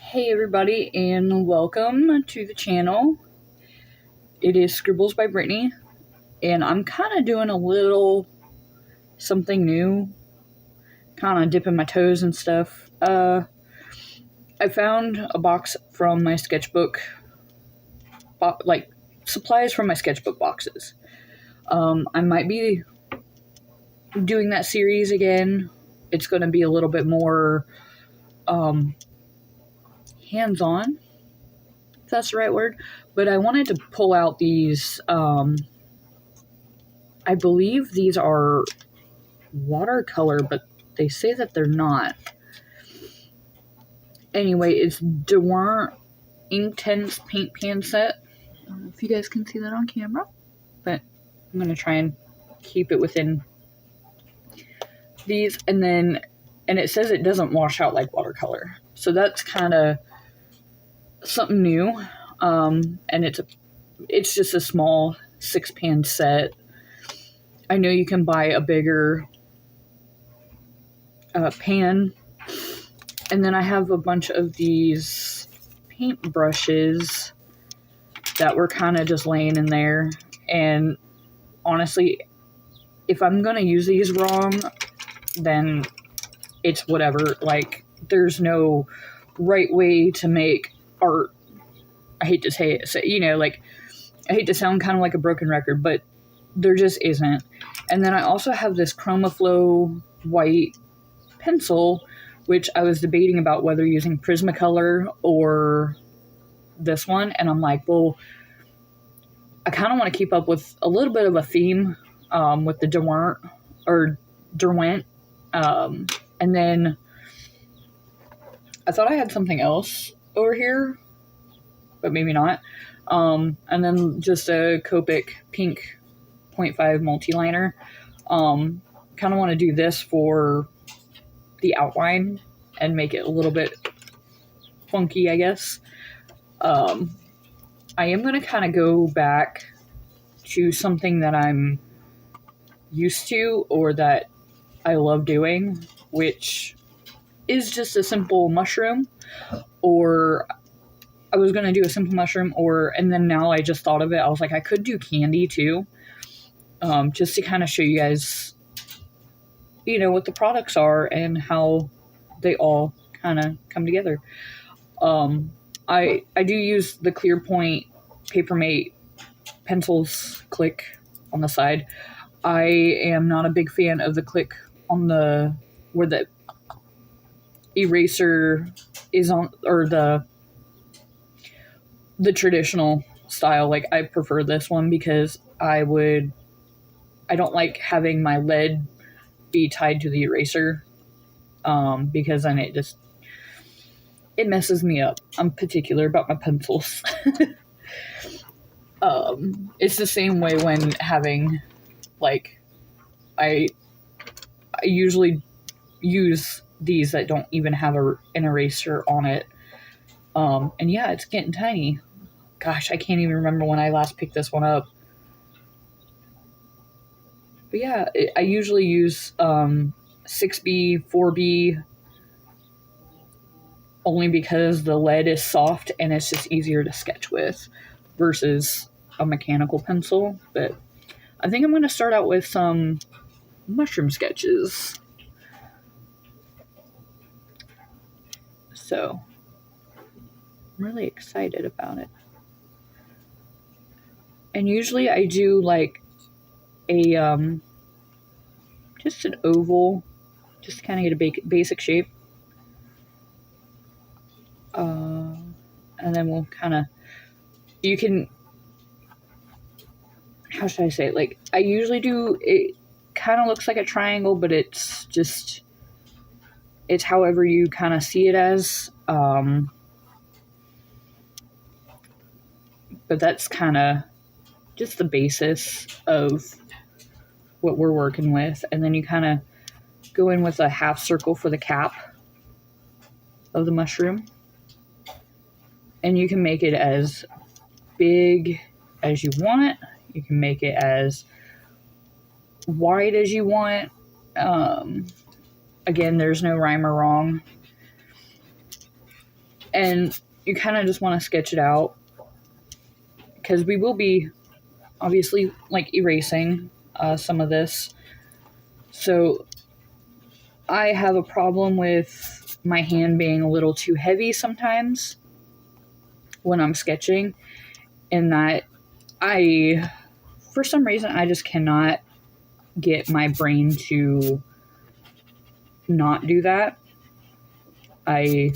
Hey everybody, and welcome to the channel. It is Scribbles by Brittany, and I'm kind of doing a little something new, kind of dipping my toes and stuff. I found a box from my sketchbook, like supplies from my sketchbook boxes. I might be doing that series again. It's going to be a little bit more hands-on, if that's the right word. But I wanted to pull out these, I believe these are watercolor, but they say that they're not. Anyway, it's Dewar Inktense paint pan set. I don't know if you guys can see that on camera, but I'm going to try and keep it within these. And it says it doesn't wash out like watercolor. So that's kind of something new. And it's just a small 6-pan set. I know you can buy a bigger pan. And then I have a bunch of these paint brushes that were kind of just laying in there. And honestly, if I'm going to use these wrong, then it's whatever. Like, there's no right way to make art. I hate to say it. So, I hate to sound kind of like a broken record, but there just isn't. And then I also have this ChromaFlow white pencil, which I was debating about whether using Prismacolor or this one. And I'm like, well, I kind of want to keep up with a little bit of a theme with the Derwent. And then I thought I had something else over here, but maybe not. And then just a Copic pink 0.5 multi-liner. Kind of want to do this for the outline and make it a little bit funky, I guess. I am going to kind of go back to something that I'm used to or that I love doing, which is just a simple mushroom. Or I was going to do a simple mushroom, and then now I just thought of it. I was like, I could do candy too, just to kind of show you guys, what the products are and how they all kind of come together. I do use the clear point Papermate pencils click on the side. I am not a big fan of the click on where the eraser is on, or the traditional style. Like, I prefer this one because I don't like having my lead be tied to the eraser, because then it messes me up. I'm particular about my pencils. It's the same way when having, like, I usually use these that don't even have an eraser on it. And yeah, it's getting tiny. Gosh, I can't even remember when I last picked this one up. But yeah, I usually use 6B, 4B, only because the lead is soft and it's just easier to sketch with versus a mechanical pencil. But I think I'm going to start out with some mushroom sketches. So I'm really excited about it. And usually I do like a just an oval, just to kind of get a basic shape. And then we'll kind of, you can, how should I say it? Like, I usually do, it kind of looks like a triangle, but it's however you kind of see it as. But that's kind of just the basis of what we're working with. And then you kind of go in with a half circle for the cap of the mushroom. And you can make it as big as you want. You can make it as wide as you want. Again, there's no rhyme or wrong. And you kind of just want to sketch it out, because we will be obviously like erasing some of this. So I have a problem with my hand being a little too heavy sometimes when I'm sketching, in that for some reason, I just cannot get my brain to not do that. I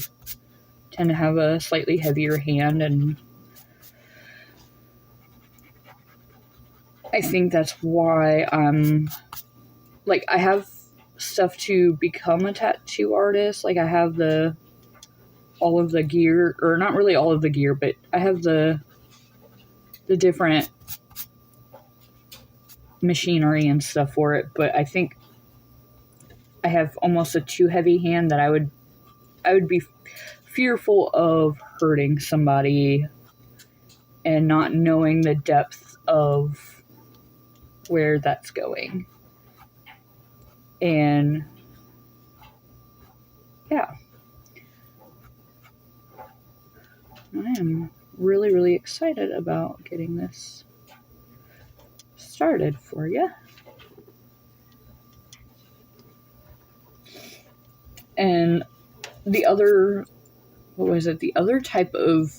tend to have a slightly heavier hand, and I think that's why I have stuff to become a tattoo artist. Like, I have all of the gear, or not really all of the gear, but I have the different machinery and stuff for it. But I think I have almost a too heavy hand that I would be fearful of hurting somebody and not knowing the depth of where that's going. And yeah, I am really, really excited about getting this started for you. And the other type of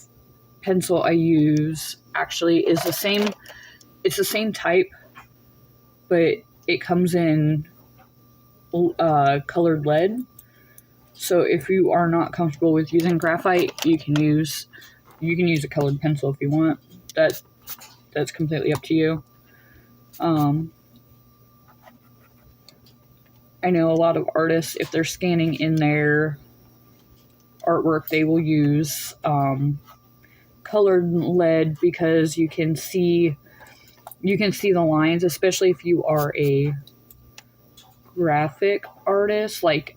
pencil I use actually is the same. It's the same type, but it comes in colored lead. So if you are not comfortable with using graphite, you can use a colored pencil if you want. That's completely up to you. I know a lot of artists, if they're scanning in their artwork, they will use colored lead, because you can see the lines, especially if you are a graphic artist, like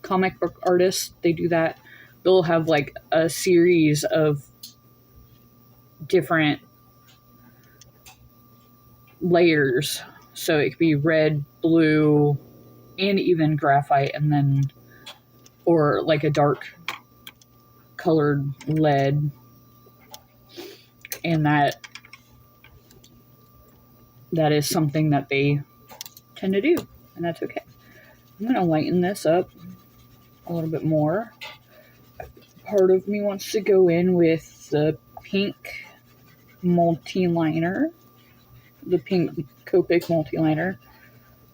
comic book artists. They do that. They'll have like a series of different layers, so it could be red, blue, and even graphite, and then, or like a dark colored lead, and that is something that they tend to do, and that's okay. I'm going to lighten this up a little bit more. Part of me wants to go in with the pink multi-liner, the pink Copic multi-liner.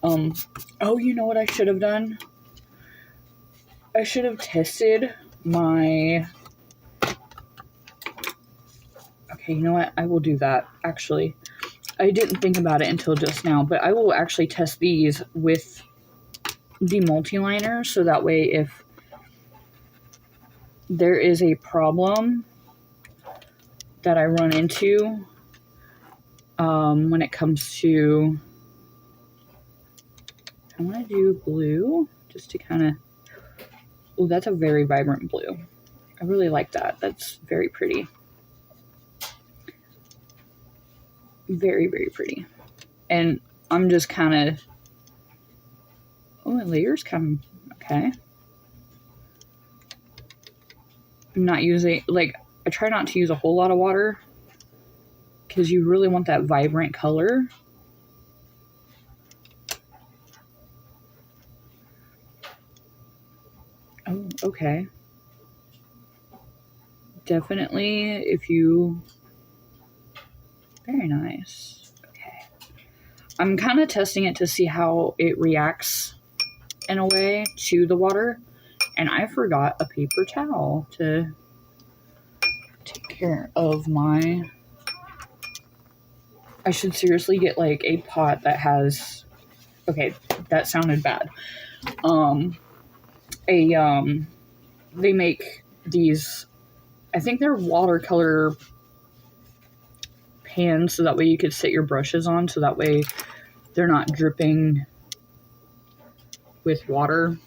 Oh, you know what I should have done? I should have tested my... Okay, you know what? I will do that, actually. I didn't think about it until just now, but I will actually test these with the multi-liner, so that way if there is a problem that I run into when it comes to... I want to do blue, just to kind of... Oh, that's a very vibrant blue. I really like that. That's very pretty. Very, very pretty. And I'm just kind of... Oh, the layers come... Okay. I'm not using... Like, I try not to use a whole lot of water, because you really want that vibrant color. Oh, okay. Definitely, if you... Very nice. Okay. I'm kind of testing it to see how it reacts, in a way, to the water. And I forgot a paper towel to take care of my... I should seriously get, like, a pot that has... Okay, that sounded bad. They make these... I think they're watercolor pans, so that way you could set your brushes on, so that way they're not dripping with water.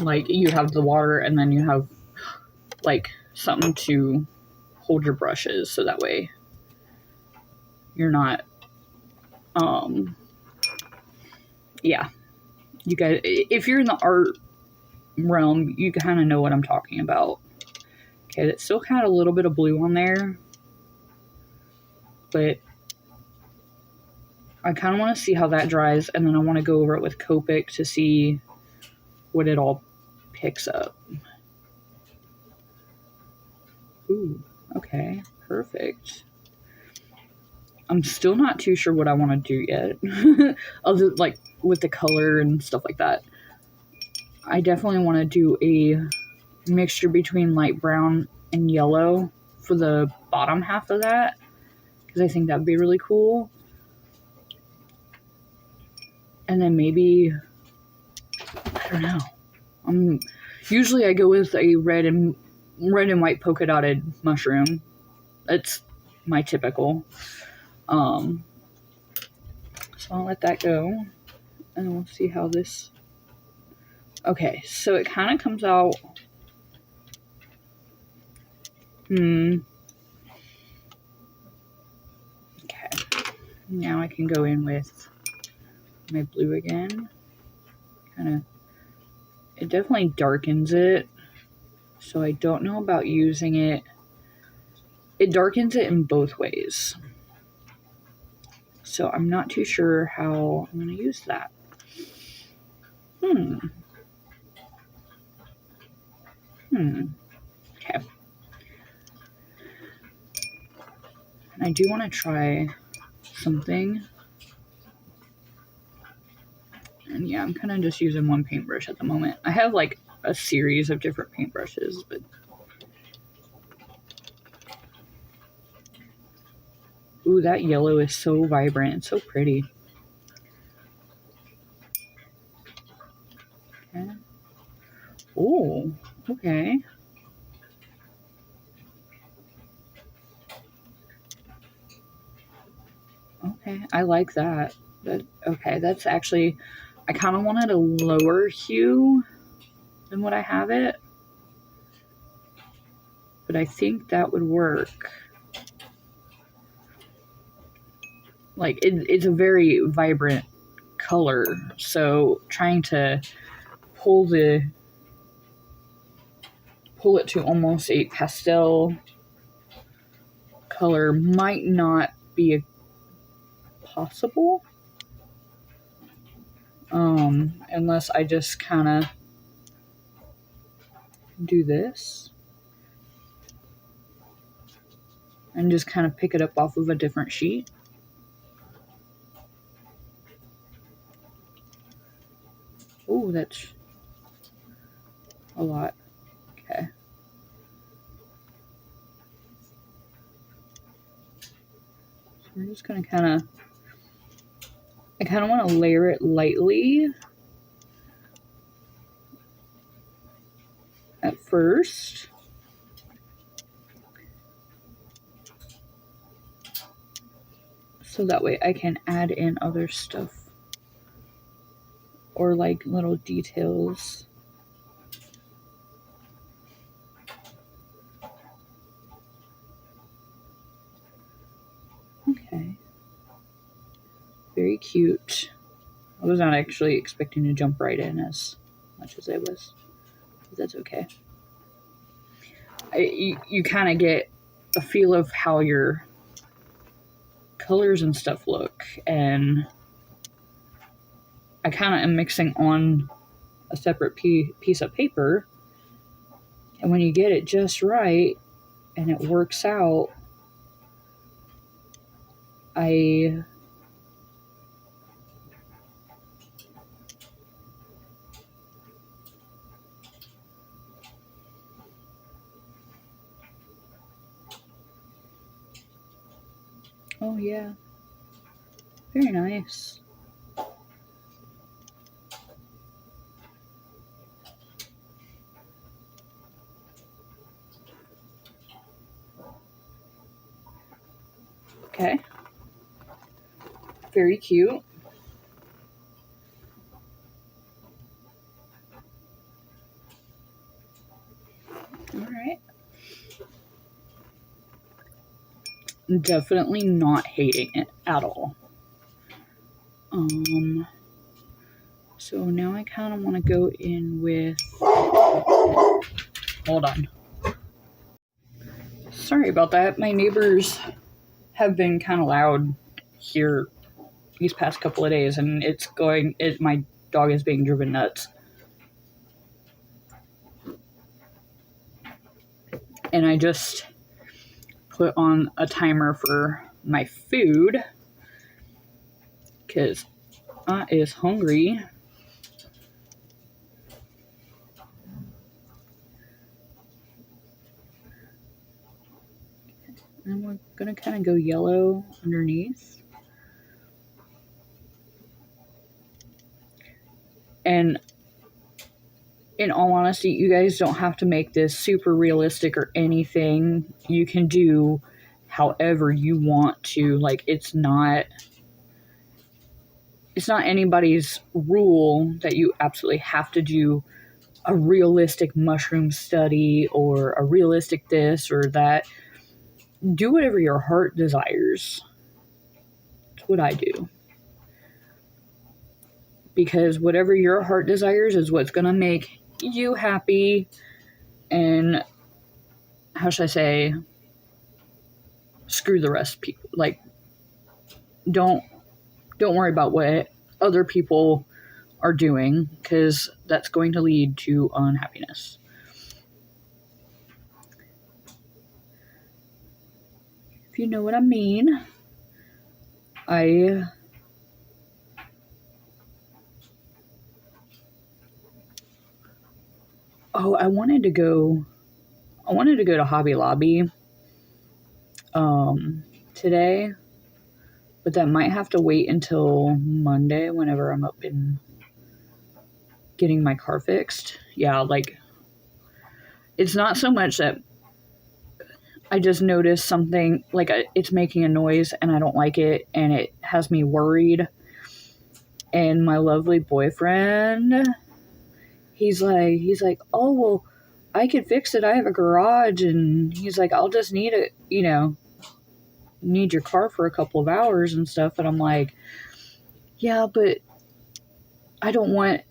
Like, you have the water, and then you have, like, something to hold your brushes, so that way you're not, yeah. You guys, if you're in the art realm, you kind of know what I'm talking about. Okay, that still had a little bit of blue on there, but I kind of want to see how that dries, and then I want to go over it with Copic to see what it all picks up. Ooh, okay, perfect. I'm still not too sure what I want to do yet, other like with the color and stuff like that. I definitely want to do a mixture between light brown and yellow for the bottom half of that, because I think that'd be really cool. And then maybe, I don't know. Usually I go with a red and white polka dotted mushroom. That's my typical. So I'll let that go, and we'll see how this. Okay, so it kind of comes out. Okay. Now I can go in with my blue again. It definitely darkens it, so I don't know about using it. It darkens it in both ways, so I'm not too sure how I'm going to use that. Okay. And I do want to try something. And yeah, I'm kind of just using one paintbrush at the moment. I have like a series of different paintbrushes, but ooh, that yellow is so vibrant and so pretty. Okay. Oh, okay. Okay, I like that. But okay, that's actually, I kind of wanted a lower hue than what I have it, but I think that would work. Like, it's a very vibrant color, so trying to pull it to almost a pastel color might not be possible, unless I just kind of do this and just kind of pick it up off of a different sheet. Oh, that's a lot. Okay. So we're just going to I kind of want to layer it lightly at first. So that way I can add in other stuff or like little details. Okay. Very cute. I was not actually expecting to jump right in as much as I was, but that's okay. You kind of get a feel of how your colors and stuff look, and I kind of am mixing on a separate piece of paper, and when you get it just right and it works out, oh yeah, very nice. Okay, very cute. All right. Definitely not hating it at all. So now I kind of want to go in with Hold on. Sorry about that. My neighbors have been kind of loud here these past couple of days, and my dog is being driven nuts. And I just put on a timer for my food because I is hungry. And we're gonna kind of go yellow underneath. And in all honesty, you guys don't have to make this super realistic or anything. You can do however you want to. Like, it's not anybody's rule that you absolutely have to do a realistic mushroom study or a realistic this or that. Do whatever your heart desires. That's what I do. Because whatever your heart desires is what's going to make you happy. And how should I say, screw the rest of people. Like, don't worry about what other people are doing, because that's going to lead to unhappiness. If you know what I mean. I wanted to go to Hobby Lobby today, but that might have to wait until Monday whenever I'm up and getting my car fixed. Yeah, like, it's not so much that I just noticed something, like, it's making a noise and I don't like it and it has me worried. And my lovely boyfriend, he's like, oh, well, I could fix it. I have a garage. And he's like, I'll just need it, need your car for a couple of hours and stuff. And I'm like, yeah, but I don't want,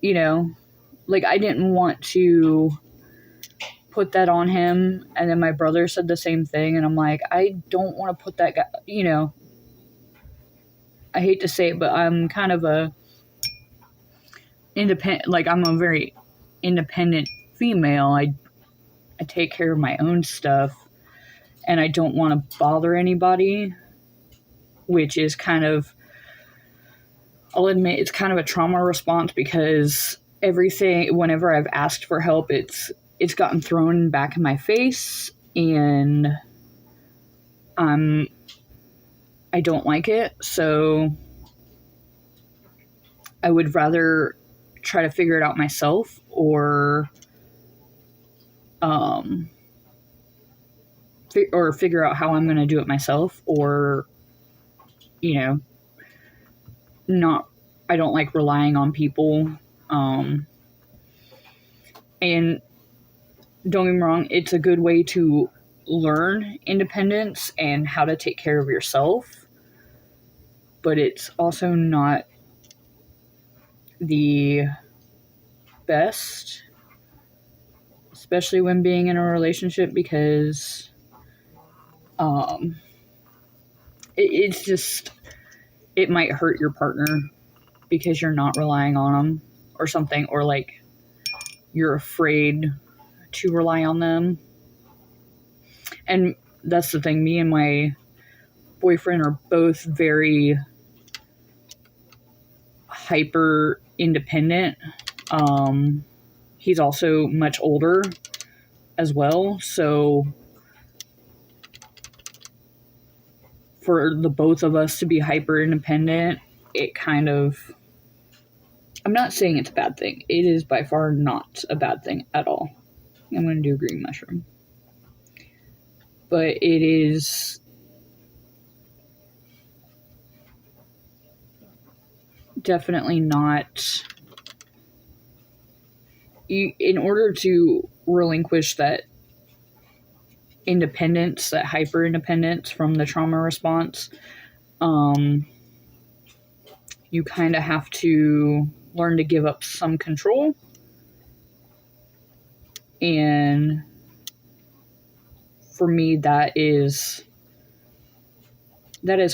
like, I didn't want to put that on him. And then my brother said the same thing. And I'm like, I don't want to put that guy, I hate to say it, but I'm kind of I'm a very independent female. I take care of my own stuff, and I don't want to bother anybody, which is kind of, I'll admit, it's kind of a trauma response, because whenever I've asked for help, it's gotten thrown back in my face, and I don't like it. So I would rather try to figure it out myself, or figure out how I'm going to do it myself, or, I don't like relying on people. And don't get me wrong, it's a good way to learn independence and how to take care of yourself, but it's also not the best, especially when being in a relationship, because it's just, it might hurt your partner because you're not relying on them or something, or like you're afraid to rely on them. And that's the thing, me and my boyfriend are both very hyper independent. He's also much older as well, so for the both of us to be hyper independent, it kind of, I'm not saying it's a bad thing. It is by far not a bad thing at all. I'm going to do a green mushroom. But it is definitely not, in order to relinquish that independence, that hyper independence from the trauma response, you kind of have to learn to give up some control. And for me, that is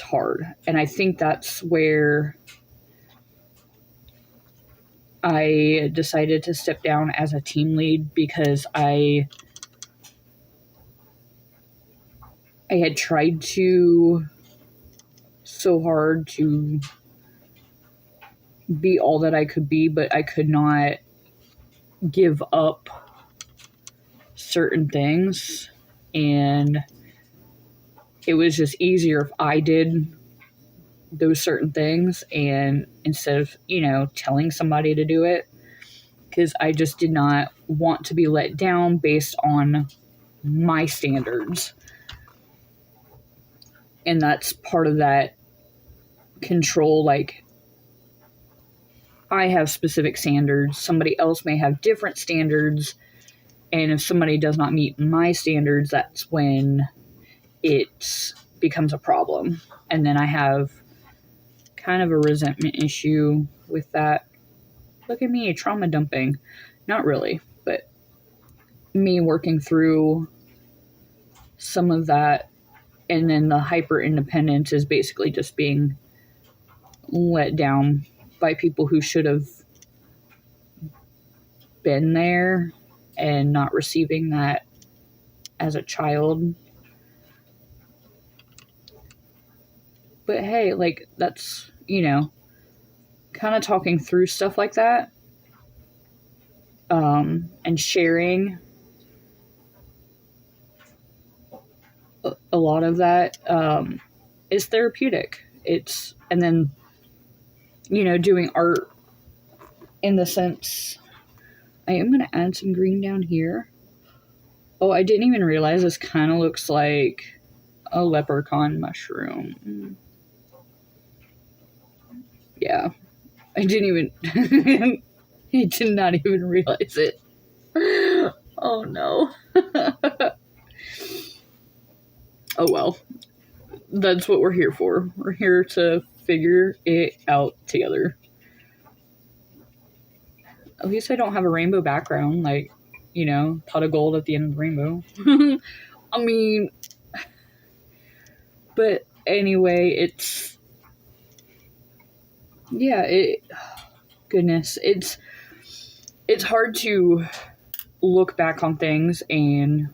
hard. And I think that's where I decided to step down as a team lead, because I had tried so hard to be all that I could be, but I could not give up certain things. And it was just easier if I did those certain things, and instead of, telling somebody to do it, because I just did not want to be let down based on my standards. And that's part of that control. Like, I have specific standards, somebody else may have different standards, and if somebody does not meet my standards, that's when it becomes a problem. And then I have kind of a resentment issue with that. Look at me, trauma dumping. Not really, but me working through some of that. And then the hyper independence is basically just being let down by people who should have been there and not receiving that as a child. But hey, like, that's, kind of talking through stuff like that, and sharing a lot of that, is therapeutic. And then, doing art in the sense, I am going to add some green down here. Oh, I didn't even realize this kind of looks like a leprechaun mushroom. Yeah, I didn't even, I did not even realize it. Oh no. Oh well, that's what we're here for. We're here to figure it out together. At least I don't have a rainbow background, like, pot of gold at the end of the rainbow. I mean, but anyway, goodness, it's hard to look back on things and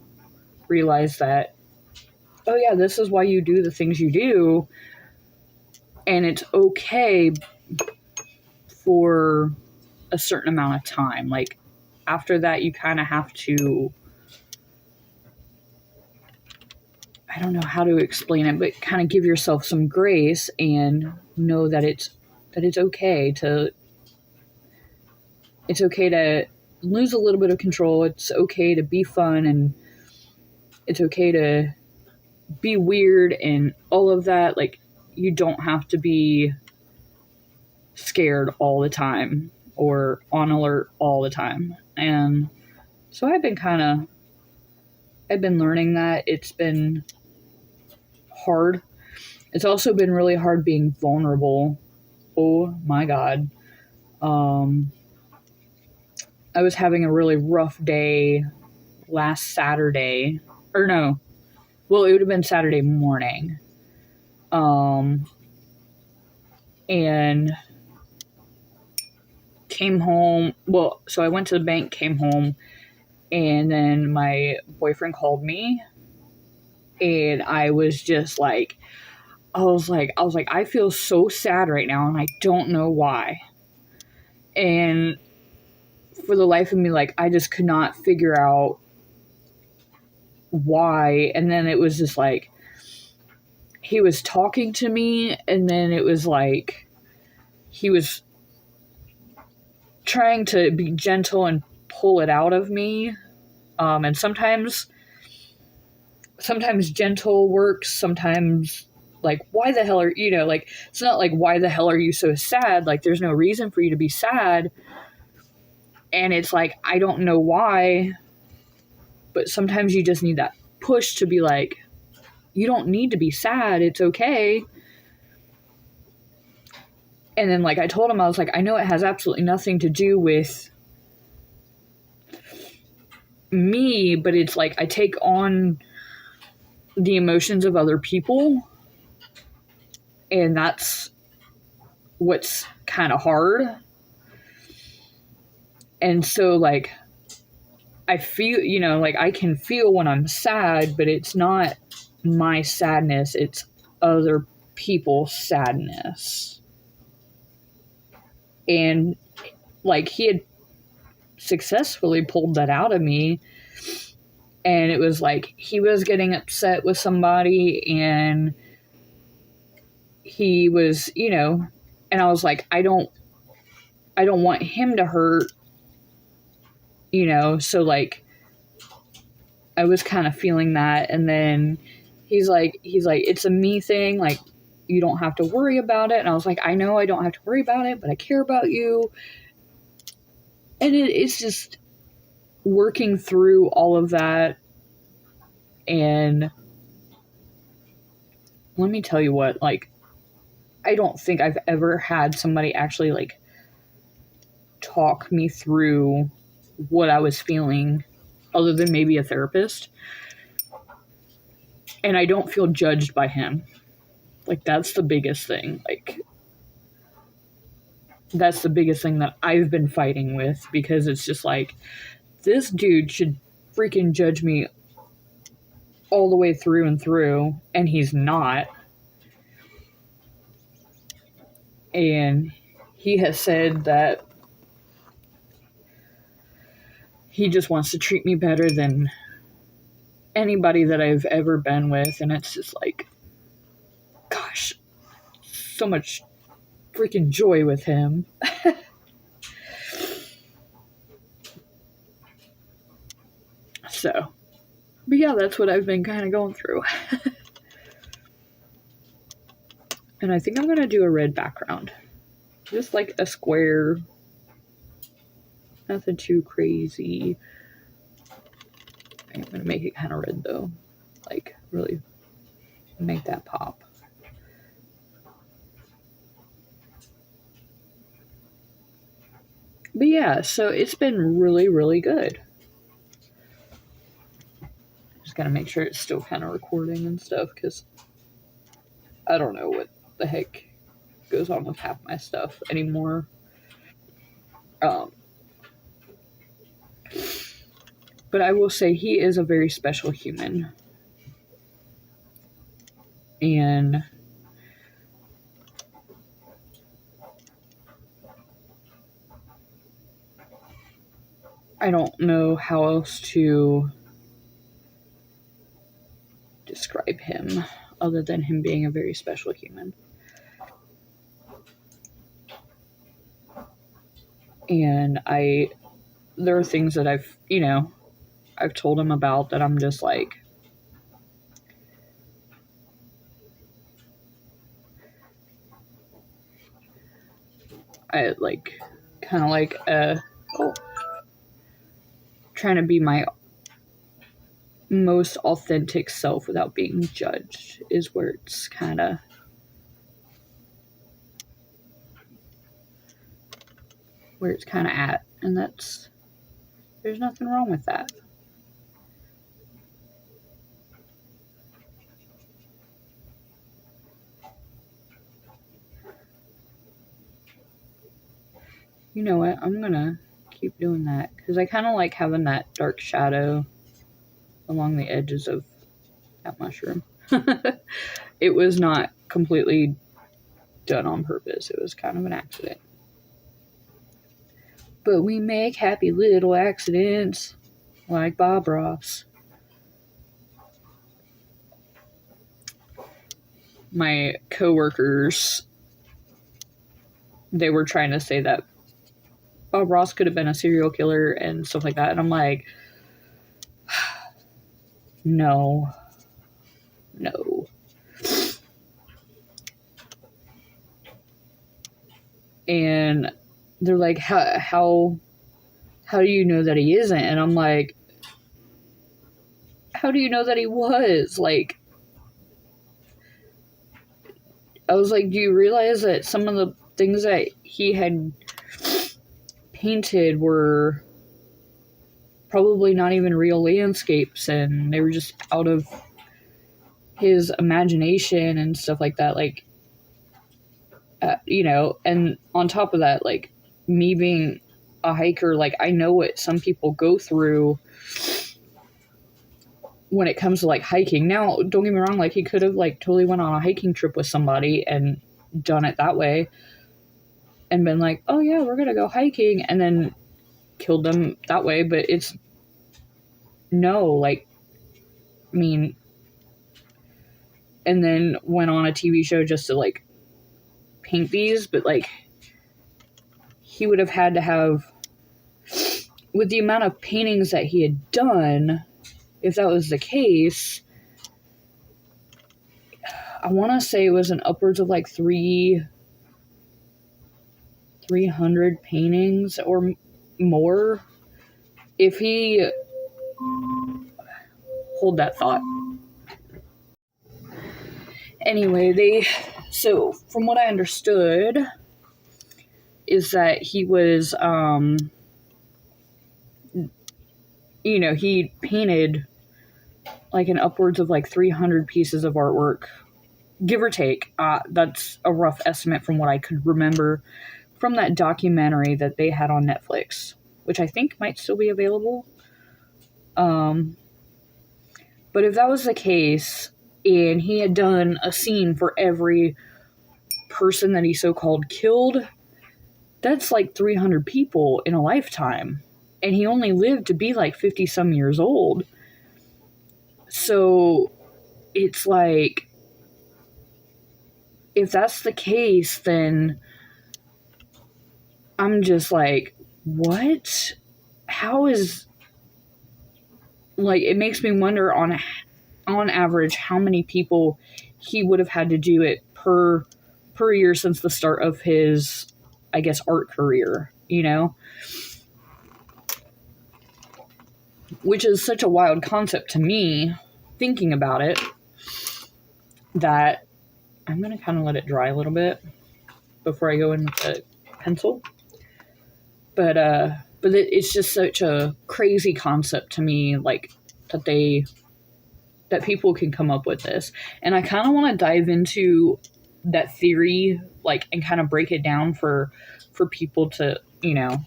realize that, oh yeah, this is why you do the things you do, and it's okay for a certain amount of time. Like, after that, you kind of have to, I don't know how to explain it, but kind of give yourself some grace and know that it's okay to lose a little bit of control. It's okay to be fun, and it's okay to be weird and all of that. Like, you don't have to be scared all the time or on alert all the time. And so I've been learning that. It's been hard. It's also been really hard being vulnerable. Oh my God. I was having a really rough day last Saturday. Or no. Well, it would have been Saturday morning. And came home. Well, so I went to the bank, came home, and then my boyfriend called me, and I was just like, I feel so sad right now, and I don't know why. And for the life of me, like, I just could not figure out why. And then it was just like, he was talking to me, and then it was like, he was trying to be gentle and pull it out of me. And sometimes gentle works, sometimes, like, why the hell are, like, it's not like, why the hell are you so sad? Like, there's no reason for you to be sad. And it's like, I don't know why, but sometimes you just need that push to be like, you don't need to be sad, it's okay. And then, like, I told him, I was like, I know it has absolutely nothing to do with me, but it's like I take on the emotions of other people, and that's what's kind of hard. And so, like, I feel, you know, like I can feel when I'm sad, but it's not my sadness, it's other people's sadness. And like he had successfully pulled that out of me, and it was like he was getting upset with somebody, and he was, you know, and I was like, I don't want him to hurt, you know, so like I was kind of feeling that. And then he's like, it's a me thing, like you don't have to worry about it. And I was like, I know I don't have to worry about it, but I care about you. And it's just working through all of that. And let me tell you what, like, I don't think I've ever had somebody actually like talk me through what I was feeling other than maybe a therapist. And I don't feel judged by him. Like, that's the biggest thing. Like, that's the biggest thing that I've been fighting with, because it's just like, this dude should freaking judge me all the way through and through, and he's not. And he has said that he just wants to treat me better than anybody that I've ever been with, and it's just like, gosh, so much freaking joy with him. So, but yeah, that's what I've been kind of going through. And I think I'm going to do a red background. Just like a square. Nothing too crazy. I'm going to make it kind of red though. Like, really make that pop. But yeah, so it's been really, really good. Just gotta make sure it's still kind of recording and stuff, because I don't know what the heck goes on with half my stuff anymore. But I will say he is a very special human. And I don't know how else to describe him other than him being a very special human. And there are things that I've told him about that I'm just like, I like, kind of like, trying to be my most authentic self without being judged is where it's kind of at, and there's nothing wrong with that. You know what, I'm gonna keep doing that because I kind of like having that dark shadow along the edges of that mushroom. It was not completely done on purpose. It was kind of an accident. But we make happy little accidents like Bob Ross. My coworkers, they were trying to say that Bob Ross could have been a serial killer and stuff like that. And I'm like, no. And they're like, how do you know that he isn't? And I'm like, how do you know that he was? Like, I was like, do you realize that some of the things that he had painted were probably not even real landscapes, and they were just out of his imagination and stuff like that. Like, you know, and on top of that, like, me being a hiker, like, I know what some people go through when it comes to, like, hiking. Now, don't get me wrong, like, he could have, like, totally went on a hiking trip with somebody and done it that way and been like, oh yeah, we're gonna go hiking, and then killed them that way. But it's no, like, I mean, and then went on a TV show just to, like, paint these. But, like, he would have had to have, with the amount of paintings that he had done, if that was the case, I want to say it was an upwards of like 300 paintings or more. If he, hold that thought. Anyway, so from what I understood is that he was, you know, he painted like an upwards of like 300 pieces of artwork, give or take. That's a rough estimate from what I could remember from that documentary that they had on Netflix, which I think might still be available. But if that was the case, and he had done a scene for every person that he so-called killed, that's like 300 people in a lifetime. And he only lived to be like 50-some years old. So it's like, if that's the case, then I'm just like, what? How is, like, it makes me wonder on average how many people he would have had to do it per year since the start of his, I guess, art career, you know? Which is such a wild concept to me, thinking about it, that I'm going to kind of let it dry a little bit before I go in with the pencil. But it's just such a crazy concept to me, like, that people can come up with this. And I kind of want to dive into that theory, like, and kind of break it down for people to, you know,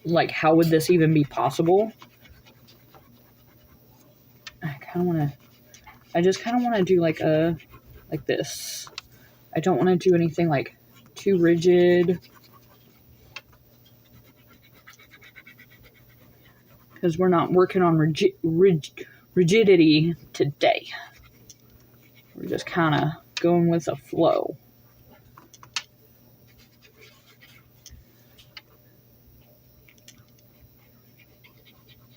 like, how would this even be possible? I just kind of want to do like this. I don't want to do anything like too rigid, because we're not working on rigidity today. We're just kind of going with the flow.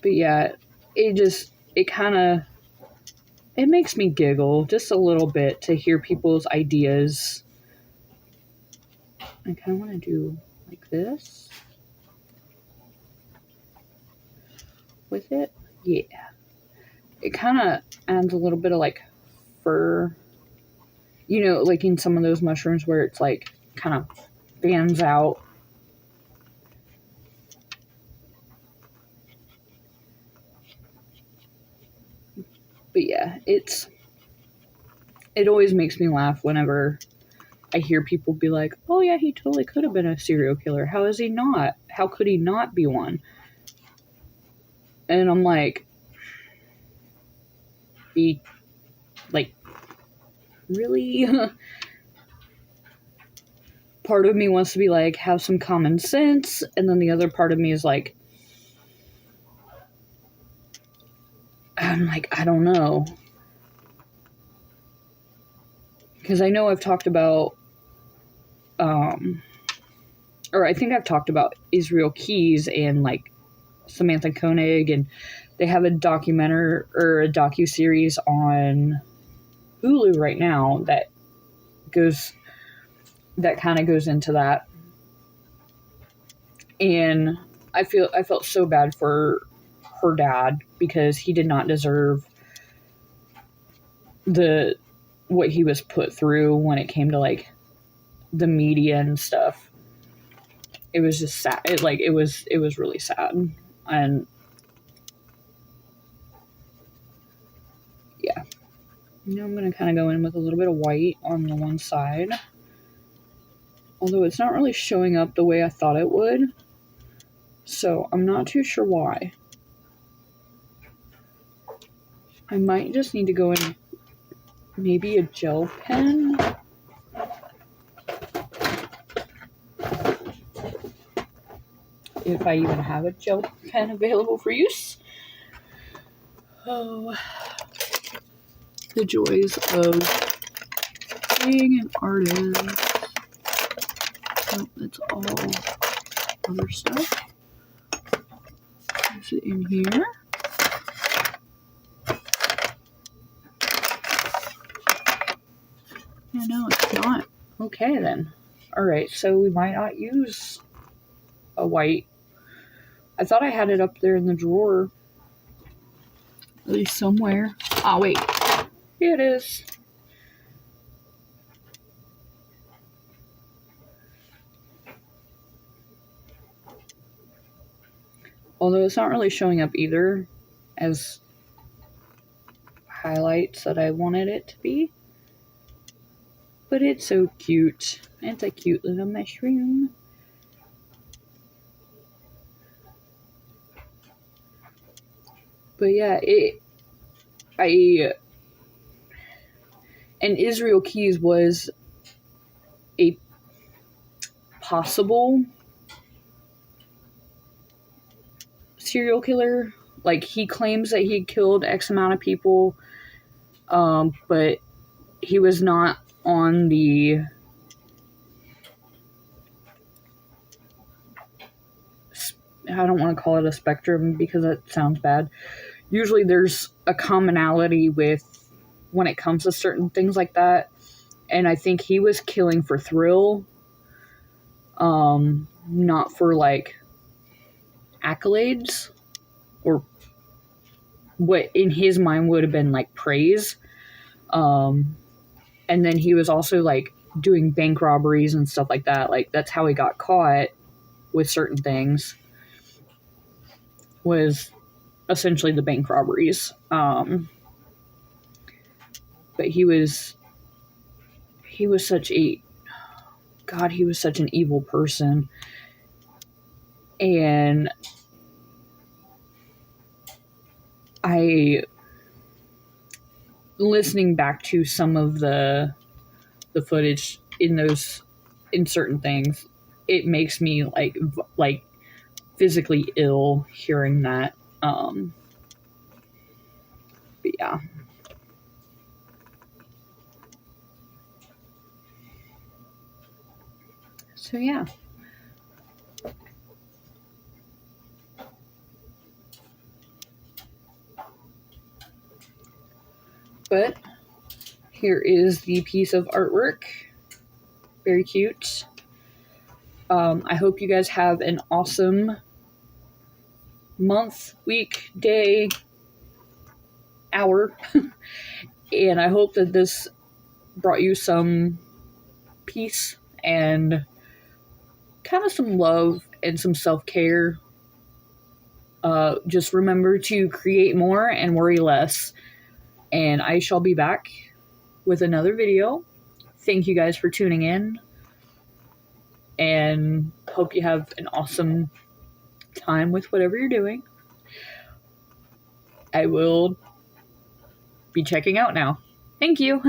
But yeah, it makes me giggle just a little bit to hear people's ideas. I kind of want to do like this with it. Yeah. It kind of adds a little bit of like fur, you know, like in some of those mushrooms where it's like kind of fans out. But yeah, it always makes me laugh whenever I hear people be like, oh yeah, he totally could have been a serial killer. How is he not? How could he not be one? And I'm like, really? Part of me wants to be like, have some common sense. And then the other part of me is like, I'm like, I don't know. Because I know I've talked about, or I think I've talked about Israel Keys and like Samantha Koenig, and they have a documentary or a docu-series on Hulu right now that kind of goes into that. And I felt so bad for her dad, because he did not deserve what he was put through when it came to like the media and stuff. It was just sad. It was really sad. And yeah. Now I'm going to kind of go in with a little bit of white on the one side. Although it's not really showing up the way I thought it would. So I'm not too sure why. I might just need to go in maybe a gel pen. If I even have a gel pen available for use. Oh, the joys of being an artist. Oh, that's all other stuff. Is it in here? Yeah, no, it's not. Okay, then. Alright, so we might not use a white. I thought I had it up there in the drawer. At least somewhere. Oh, wait. Here it is. Although it's not really showing up either as highlights that I wanted it to be. But it's so cute. It's a cute little mushroom. But yeah, and Israel Keys was a possible serial killer. Like, he claims that he killed X amount of people, but he was not on the I don't want to call it a spectrum because that sounds bad. Usually there's a commonality with when it comes to certain things like that. And I think he was killing for thrill. Not for like accolades or what in his mind would have been like praise. And then he was also like doing bank robberies and stuff like that. Like, that's how he got caught with certain things, was essentially the bank robberies. But he was such a, God, he was such an evil person. And listening back to some of the footage in certain things, it makes me like physically ill hearing that. But yeah. So yeah. But here is the piece of artwork. Very cute. I hope you guys have an awesome month, week, day, hour. And I hope that this brought you some peace and kind of some love and some self-care. Just remember to create more and worry less. And I shall be back with another video. Thank you guys for tuning in. And hope you have an awesome time with whatever you're doing. I will be checking out now. Thank you.